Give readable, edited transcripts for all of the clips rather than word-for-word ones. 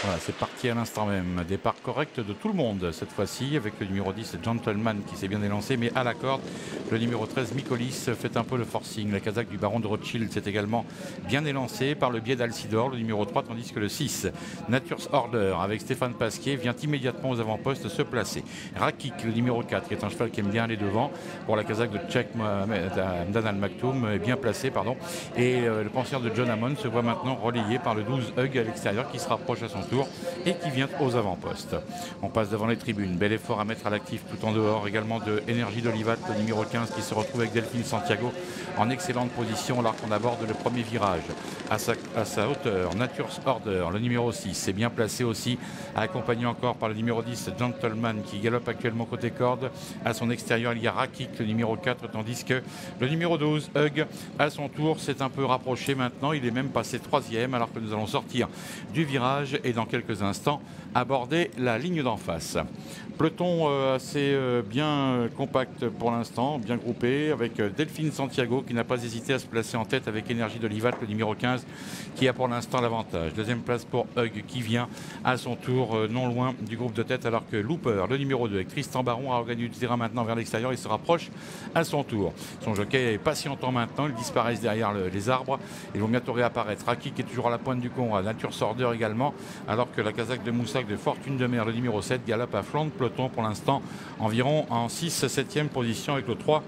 Voilà, c'est parti à l'instant même. Départ correct de tout le monde cette fois-ci avec le numéro 10 Gentleman qui s'est bien élancé, mais à la corde. Le numéro 13 Mikolis fait un peu le forcing. La casaque du baron de Rothschild s'est également bien élancée par le biais d'Alcidor, le numéro 3, tandis que le 6 Nature's Order avec Stéphane Pasquier vient immédiatement aux avant-postes se placer. Rakik, le numéro 4, qui est un cheval qui aime bien aller devant pour la casaque de Tchèque Mdan Al Maktoum, est bien placé, pardon. Et le pensier de John Hammond se voit maintenant relayé par le 12 Hug à l'extérieur qui se rapproche à son tour et qui vient aux avant-postes. On passe devant les tribunes. Bel effort à mettre à l'actif tout en dehors. Également de Énergie d'Olivat, le numéro 15 qui se retrouve avec Delphine Santiago en excellente position alors qu'on aborde le premier virage. À sa hauteur, Nature's Order, le numéro 6, est bien placé aussi, accompagné encore par le numéro 10, Gentleman, qui galope actuellement côté corde. À son extérieur, il y a Rakik, le numéro 4, tandis que le numéro 12, Hug, à son tour, s'est un peu rapproché maintenant. Il est même passé troisième alors que nous allons sortir du virage et dans quelques instants aborder la ligne d'en face. Peloton assez bien compact pour l'instant, bien groupé, avec Delphine Santiago qui n'a pas hésité à se placer en tête avec Énergie d'Olivat, le numéro 15, qui a pour l'instant l'avantage. Deuxième place pour Hug qui vient à son tour non loin du groupe de tête, alors que Looper, le numéro 2, avec Tristan Baron, a regagné du terrain maintenant vers l'extérieur. Il se rapproche à son tour. Son jockey est patientant maintenant, ils disparaissent derrière les arbres. Ils vont bientôt réapparaître. Rakik est toujours à la pointe du con, à Nature's Order également, alors que la casaque de Moussac de Fortune de Mer, le numéro 7, galope à flanc de peloton pour l'instant, environ en 6-7e position avec le 3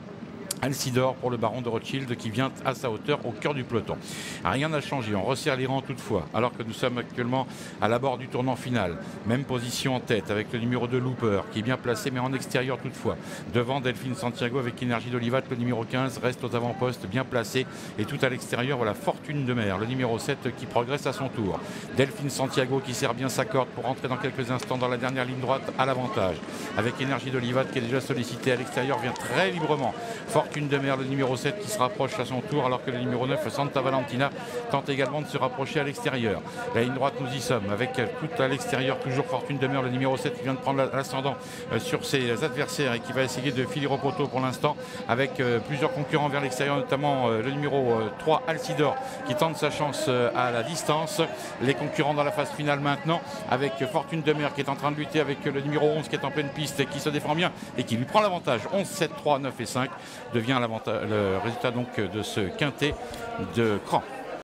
Alcidor pour le baron de Rothschild qui vient à sa hauteur au cœur du peloton. Rien n'a changé, on resserre les rangs toutefois, alors que nous sommes actuellement à l'abord du tournant final. Même position en tête avec le numéro 2 Looper qui est bien placé mais en extérieur toutefois. Devant Delphine Santiago avec Énergie d'Olivat, le numéro 15 reste aux avant-postes bien placé et tout à l'extérieur, voilà Fortune de Mer, le numéro 7 qui progresse à son tour. Delphine Santiago qui serre bien sa corde pour rentrer dans quelques instants dans la dernière ligne droite à l'avantage. Avec Énergie d'Olivat qui est déjà sollicité à l'extérieur, vient très librement. Fortune de Mer, le numéro 7 qui se rapproche à son tour alors que le numéro 9 Santa Valentina tente également de se rapprocher à l'extérieur. La ligne droite, nous y sommes avec tout à l'extérieur, toujours Fortune de Mer, le numéro 7 qui vient de prendre l'ascendant sur ses adversaires et qui va essayer de filer au poteau pour l'instant avec plusieurs concurrents vers l'extérieur, notamment le numéro 3 Alcidor qui tente sa chance à la distance. Les concurrents dans la phase finale maintenant avec Fortune de Mer qui est en train de lutter avec le numéro 11 qui est en pleine piste et qui se défend bien et qui lui prend l'avantage. 11, 7, 3, 9 et 5 devient le résultat donc de ce quintet de Cran.